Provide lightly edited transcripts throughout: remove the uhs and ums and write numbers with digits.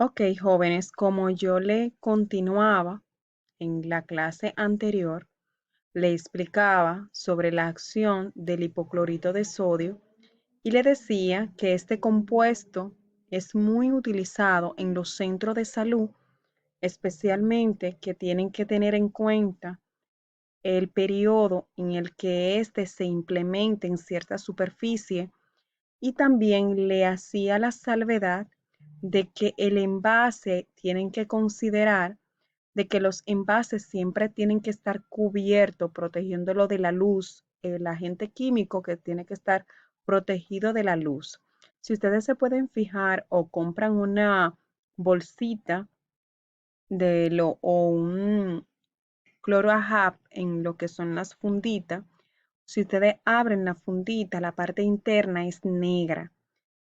Ok, jóvenes, como yo le continuaba en la clase anterior, le explicaba sobre la acción del hipoclorito de sodio y le decía que este compuesto es muy utilizado en los centros de salud, especialmente que tienen que tener en cuenta el periodo en el que éste se implementa en cierta superficie y también le hacía la salvedad de que el envase tienen que considerar de que los envases siempre tienen que estar cubiertos, protegiéndolo de la luz, el agente químico que tiene que estar protegido de la luz. Si ustedes se pueden fijar o compran una bolsita o un cloro ajab en lo que son las funditas, si ustedes abren la fundita, la parte interna es negra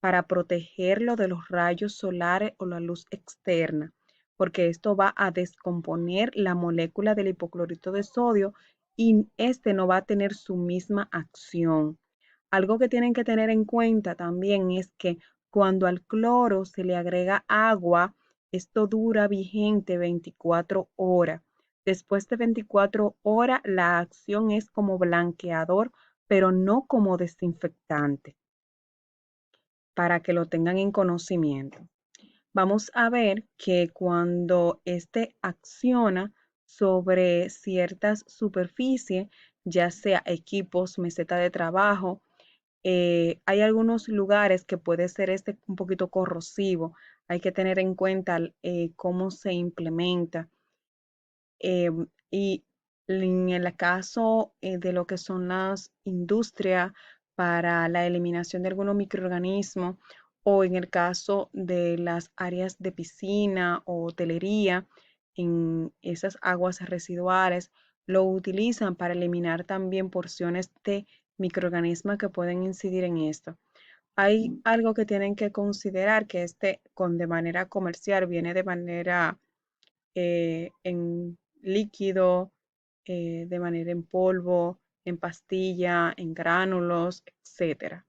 para protegerlo de los rayos solares o la luz externa, porque esto va a descomponer la molécula del hipoclorito de sodio y este no va a tener su misma acción. Algo que tienen que tener en cuenta también es que cuando al cloro se le agrega agua, esto dura vigente 24 horas. Después de 24 horas, la acción es como blanqueador, pero no como desinfectante, para que lo tengan en conocimiento. Vamos a ver que cuando este acciona sobre ciertas superficies, ya sea equipos, meseta de trabajo, hay algunos lugares que puede ser este un poquito corrosivo. Hay que tener en cuenta cómo se implementa. Y en el caso de lo que son las industrias para la eliminación de algunos microorganismos, o en el caso de las áreas de piscina o hotelería, en esas aguas residuales, lo utilizan para eliminar también porciones de microorganismos que pueden incidir en esto. Hay algo que tienen que considerar, que de manera comercial viene de manera en líquido, de manera en polvo, en pastilla, en gránulos, etcétera.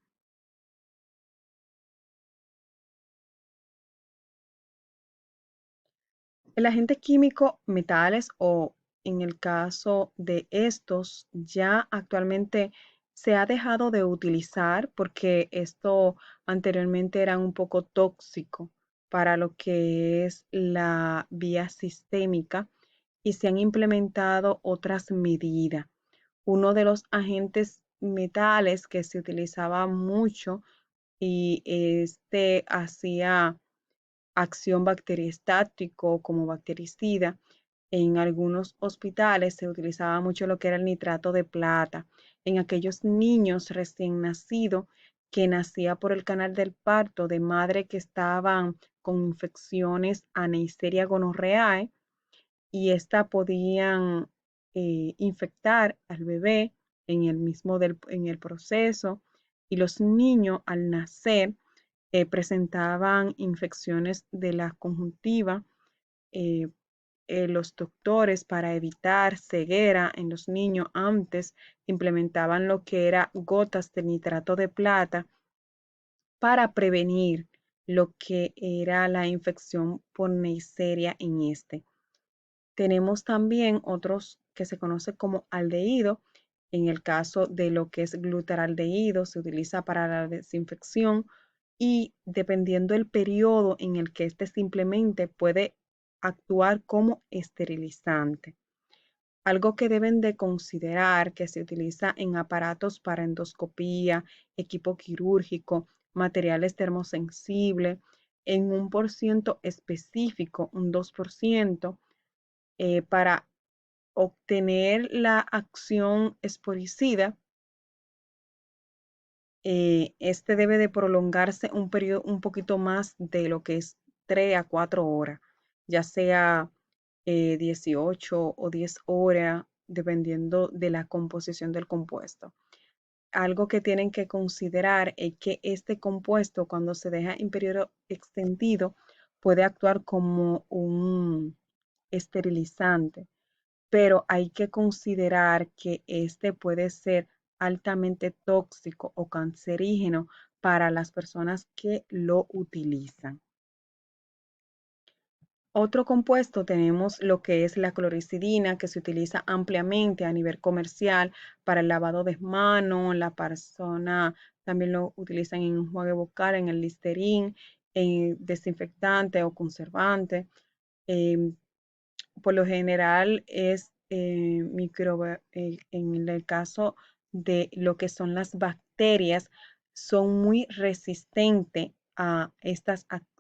El agente químico metales o en el caso de estos ya actualmente se ha dejado de utilizar porque esto anteriormente era un poco tóxico para lo que es la vía sistémica y se han implementado otras medidas. Uno de los agentes metales que se utilizaba mucho y este hacía acción bacteriostático como bactericida. En algunos hospitales se utilizaba mucho lo que era el nitrato de plata. En aquellos niños recién nacidos que nacía por el canal del parto de madre que estaban con infecciones a Neisseria gonorreae y esta podían infectar al bebé en el proceso y los niños al nacer presentaban infecciones de la conjuntiva. eh, los doctores, para evitar ceguera en los niños, antes implementaban lo que era gotas de nitrato de plata para prevenir lo que era la infección por Neisseria en este. Tenemos también otros que se conoce como aldehído. En el caso de lo que es glutaraldehído, se utiliza para la desinfección y dependiendo del periodo en el que este simplemente puede actuar como esterilizante. Algo que deben de considerar que se utiliza en aparatos para endoscopía, equipo quirúrgico, materiales termosensibles, en un por ciento específico, un 2%, para obtener la acción esporicida. Este debe de prolongarse un periodo un poquito más de lo que es 3 a 4 horas, ya sea 18 o 10 horas, dependiendo de la composición del compuesto. Algo que tienen que considerar es que este compuesto, cuando se deja en periodo extendido, puede actuar como un esterilizante, pero hay que considerar que este puede ser altamente tóxico o cancerígeno para las personas que lo utilizan. Otro compuesto tenemos lo que es la clorhicidina, que se utiliza ampliamente a nivel comercial para el lavado de manos. La persona también lo utilizan en enjuague bucal, en el Listerine, en desinfectante o conservante. Em, por lo general es en el caso de lo que son las bacterias, son muy resistentes a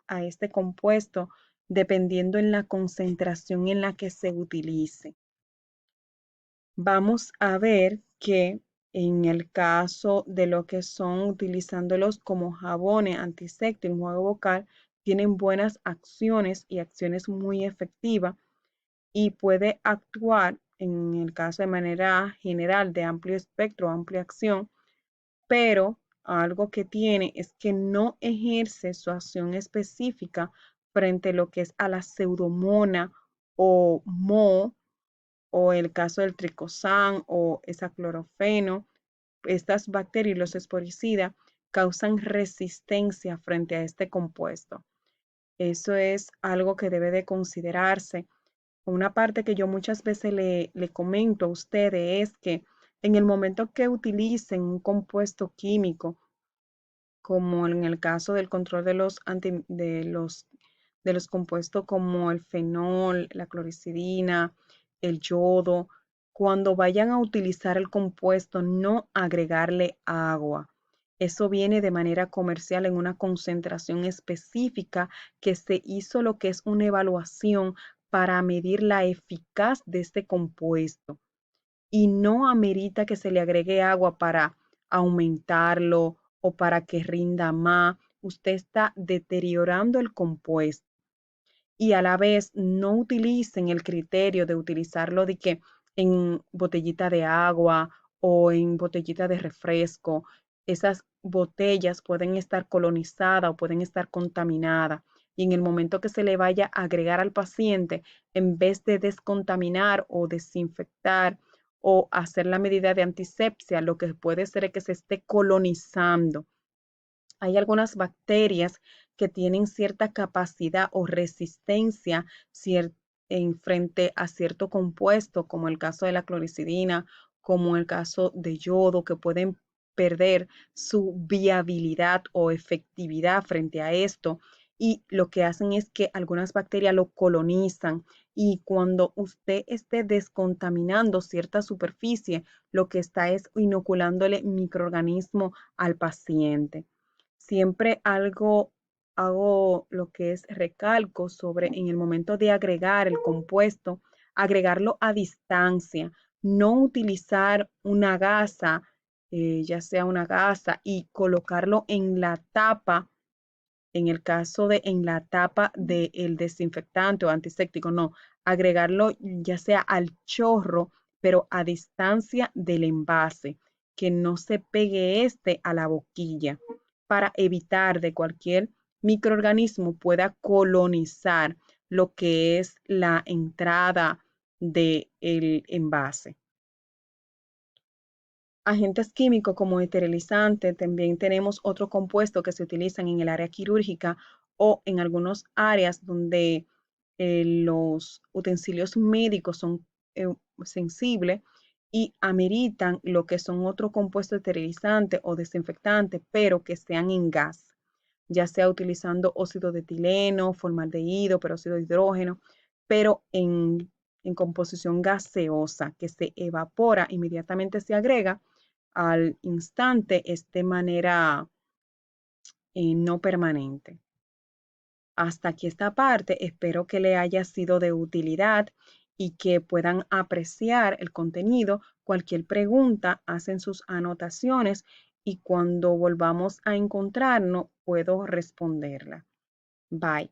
este compuesto dependiendo en la concentración en la que se utilice. Vamos a ver que en el caso de lo que son utilizándolos como jabones antisépticos, enjuague vocal, tienen buenas acciones y acciones muy efectivas y puede actuar en el caso de manera general de amplio espectro, amplia acción, pero algo que tiene es que no ejerce su acción específica frente a lo que es a la pseudomona o moho o el caso del tricosán o hexaclorofeno. Estas bacterias y los esporicidas causan resistencia frente a este compuesto. Eso es algo que debe de considerarse. Una parte que yo muchas veces le comento a ustedes es que en el momento que utilicen un compuesto químico, como en el caso del control de los compuestos como el fenol, la clorhicidina, el yodo, cuando vayan a utilizar el compuesto, no agregarle agua. Eso viene de manera comercial en una concentración específica que se hizo lo que es una evaluación para medir la eficaz de este compuesto y no amerita que se le agregue agua para aumentarlo o para que rinda más. Usted está deteriorando el compuesto y a la vez no utilicen el criterio de utilizarlo de que en botellita de agua o en botellita de refresco. Esas botellas pueden estar colonizadas o pueden estar contaminadas. Y en el momento que se le vaya a agregar al paciente, en vez de descontaminar o desinfectar o hacer la medida de antisepsia, lo que puede ser es que se esté colonizando. Hay algunas bacterias que tienen cierta capacidad o resistencia en frente a cierto compuesto, como el caso de la clorhicidina, como el caso de yodo, que pueden perder su viabilidad o efectividad frente a esto. Y lo que hacen es que algunas bacterias lo colonizan y cuando usted esté descontaminando cierta superficie, lo que está es inoculándole microorganismo al paciente. Siempre hago lo que es recalco sobre en el momento de agregar el compuesto, agregarlo a distancia, no utilizar una gasa, ya sea una gasa, y colocarlo en la tapa, en el caso de en la tapa del desinfectante o antiséptico, no, agregarlo ya sea al chorro, pero a distancia del envase, que no se pegue este a la boquilla para evitar de cualquier microorganismo pueda colonizar lo que es la entrada del envase. Agentes químicos como esterilizante, también tenemos otro compuesto que se utilizan en el área quirúrgica o en algunas áreas donde los utensilios médicos son eh, sensibles y ameritan lo que son otro compuesto esterilizante o desinfectante, pero que sean en gas, ya sea utilizando óxido de etileno, formaldehído, peróxido de hidrógeno, pero en composición gaseosa que se evapora, inmediatamente se agrega al instante, es de manera no permanente. Hasta aquí esta parte, espero que le haya sido de utilidad y que puedan apreciar el contenido. Cualquier pregunta, hacen sus anotaciones y cuando volvamos a encontrarnos puedo responderla. Bye.